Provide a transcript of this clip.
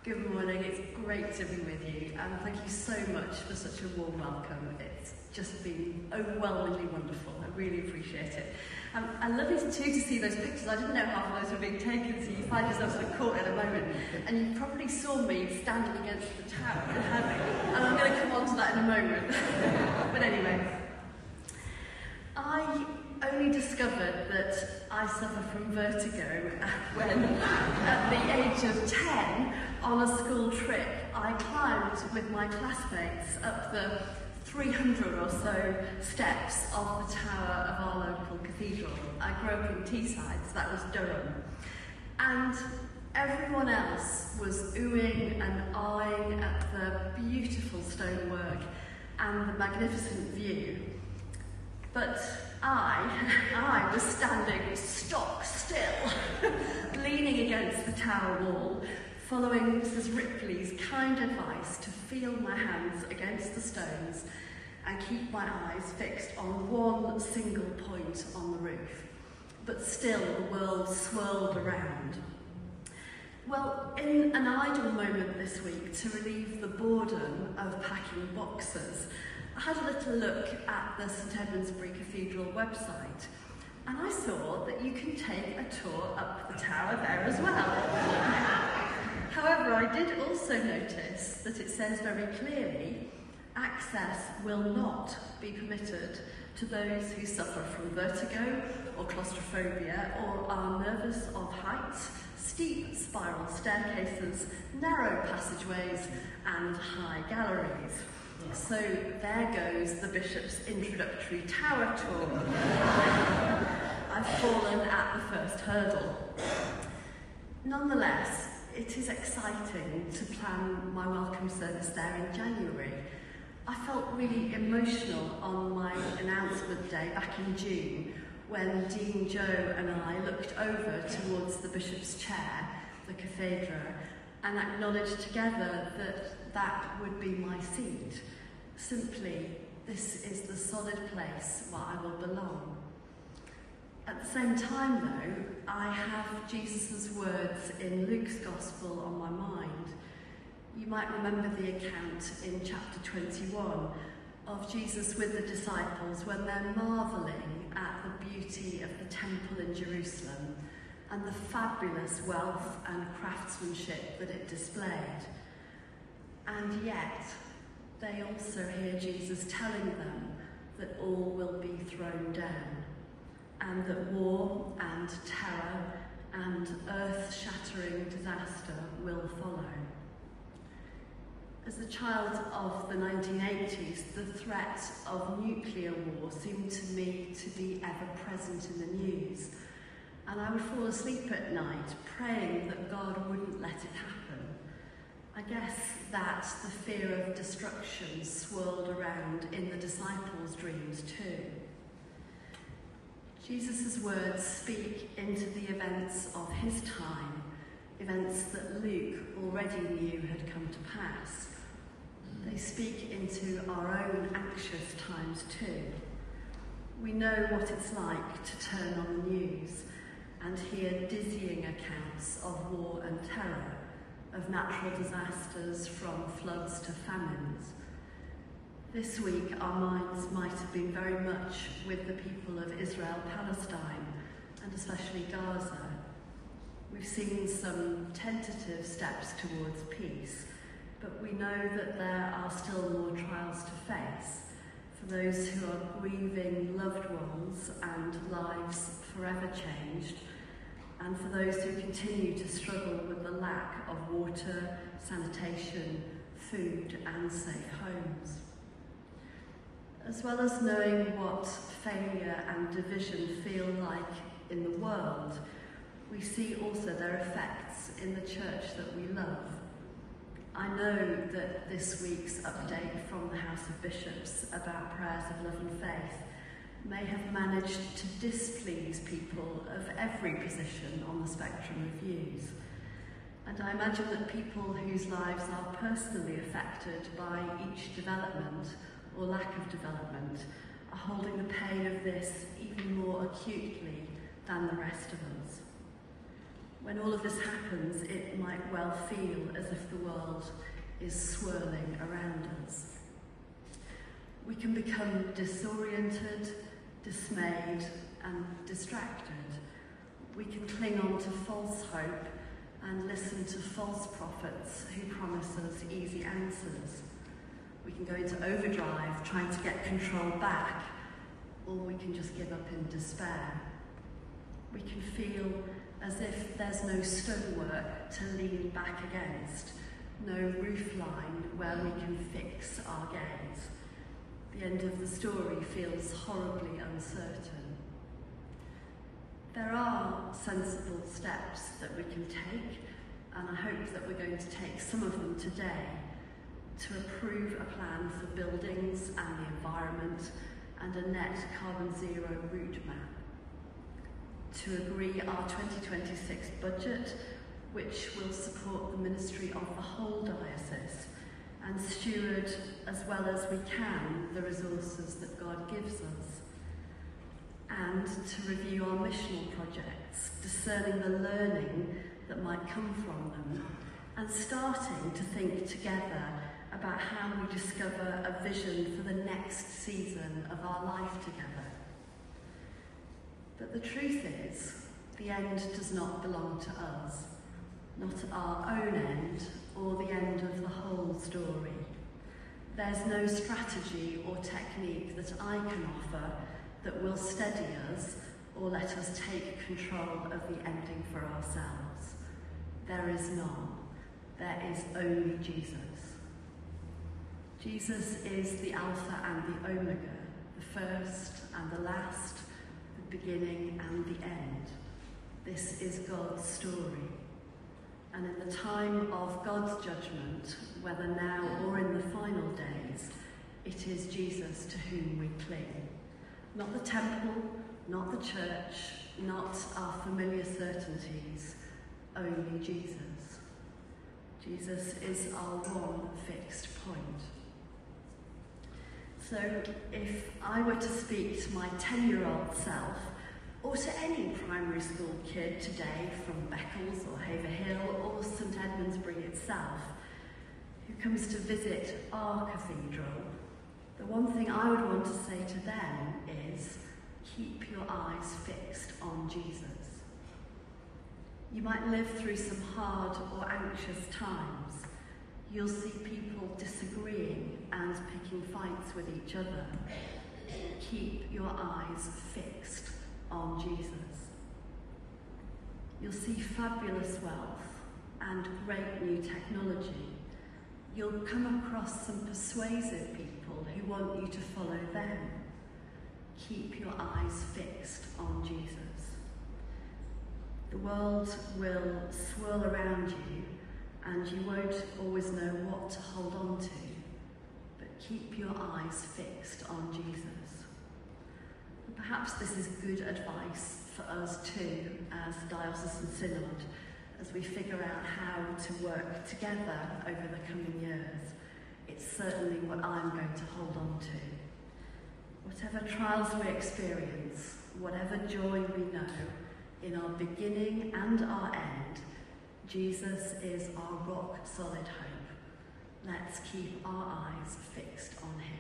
Good morning, it's great to be with you, and thank you so much for such a warm welcome. It's just been overwhelmingly wonderful. I really appreciate it. And lovely too to see those pictures. I didn't know half of those were being taken, so you find yourself sort of caught in a moment. And you probably saw me standing against the tower, and I'm going to come on to that in a moment. But anyway, I only discovered that I suffer from vertigo when, at the age of 10, on a school trip, I climbed with my classmates up the 300 or so steps of the tower of our local cathedral. I grew up in Teesside, so that was Durham. And everyone else was oohing and eyeing at the beautiful stonework and the magnificent view. But I was standing stock still, leaning against the tower wall, following Mrs. Ripley's kind advice to feel my hands against the stones and keep my eyes fixed on one single point on the roof. But still the world swirled around. Well, in an idle moment this week, to relieve the boredom of packing boxes, I had a little look at the St Edmundsbury Cathedral website, and I saw that you can take a tour up the tower there as well. However, I did also notice that it says very clearly, access will not be permitted to those who suffer from vertigo or claustrophobia or are nervous of heights, steep spiral staircases, narrow passageways and high galleries. So there goes the Bishop's introductory tower tour. I've fallen at the first hurdle. Nonetheless, it is exciting to plan my welcome service there in January. I felt really emotional on my announcement day back in June when Dean Joe and I looked over towards the Bishop's chair, the cathedra, and acknowledged together that that would be my seat. Simply, this is the solid place where I will belong. At the same time though, I have Jesus' words in Luke's Gospel on my mind. You might remember the account in chapter 21 of Jesus with the disciples when they're marvelling at the beauty of the temple in Jerusalem and the fabulous wealth and craftsmanship that it displayed. And yet, they also hear Jesus telling them that all will be thrown down, and that war and terror and earth-shattering disaster will follow. As a child of the 1980s, the threat of nuclear war seemed to me to be ever present in the news, and I would fall asleep at night praying that God wouldn't let it happen. I guess that the fear of destruction swirled around in the disciples' dreams too. Jesus' words speak into the events of his time, events that Luke already knew had come to pass. They speak into our own anxious times too. We know what it's like to turn on the news and hear dizzying accounts of war and terror, of natural disasters from floods to famines. This week our minds might have been very much with the people of Israel, Palestine, and especially Gaza. We've seen some tentative steps towards peace, but we know that there are still more trials to face for those who are grieving loved ones and lives forever changed, and for those who continue to struggle with the lack of water, sanitation, food and safe homes. As well as knowing what failure and division feel like in the world, we see also their effects in the church that we love. I know that this week's update from the House of Bishops about prayers of love and faith may have managed to displease people of every position on the spectrum of views. And I imagine that people whose lives are personally affected by each development or lack of development are holding the pain of this even more acutely than the rest of us. When all of this happens, it might well feel as if the world is swirling around us. We can become disoriented, dismayed, and distracted. We can cling on to false hope and listen to false prophets who promise us easy answers. We can go into overdrive, trying to get control back, or we can just give up in despair. We can feel as if there's no stonework to lean back against, no roofline where we can fix our gaze. The end of the story feels horribly uncertain. There are sensible steps that we can take, and I hope that we're going to take some of them today to approve a plan for buildings and the environment and a net carbon zero route map, to agree our 2026 budget, which will support the ministry of the whole diocese and steward as well as we can the resources that God gives us, and to review our missional projects, discerning the learning that might come from them, and starting to think together about how we discover a vision for the next season of our life together. But the truth is, the end does not belong to us, not our own end or the end of the whole story. There's no strategy or technique that I can offer that will steady us or let us take control of the ending for ourselves. There is none. There is only Jesus. Jesus is the Alpha and the Omega, the first and the last, the beginning and the end. This is God's story. And in the time of God's judgment, whether now or in the final days, it is Jesus to whom we cling. Not the temple, not the church, not our familiar certainties, only Jesus. Jesus is our one fixed point. So if I were to speak to my 10-year-old self, or to any primary school kid today from Beccles or Haverhill or St Edmundsbury itself, who comes to visit our cathedral, the one thing I would want to say to them is, keep your eyes fixed on Jesus. You might live through some hard or anxious times. You'll see people disagreeing and picking fights with each other. Keep your eyes fixed on Jesus. You'll see fabulous wealth and great new technology. You'll come across some persuasive people who want you to follow them. Keep your eyes fixed on Jesus. The world will swirl around you and you won't always know what to hold on to, but keep your eyes fixed on Jesus. And perhaps this is good advice for us too as Diocesan Synod as we figure out how to work together over the coming years. It's certainly what I'm going to hold on to. Whatever trials we experience, whatever joy we know, in our beginning and our end, Jesus is our rock-solid hope. Let's keep our eyes fixed on him.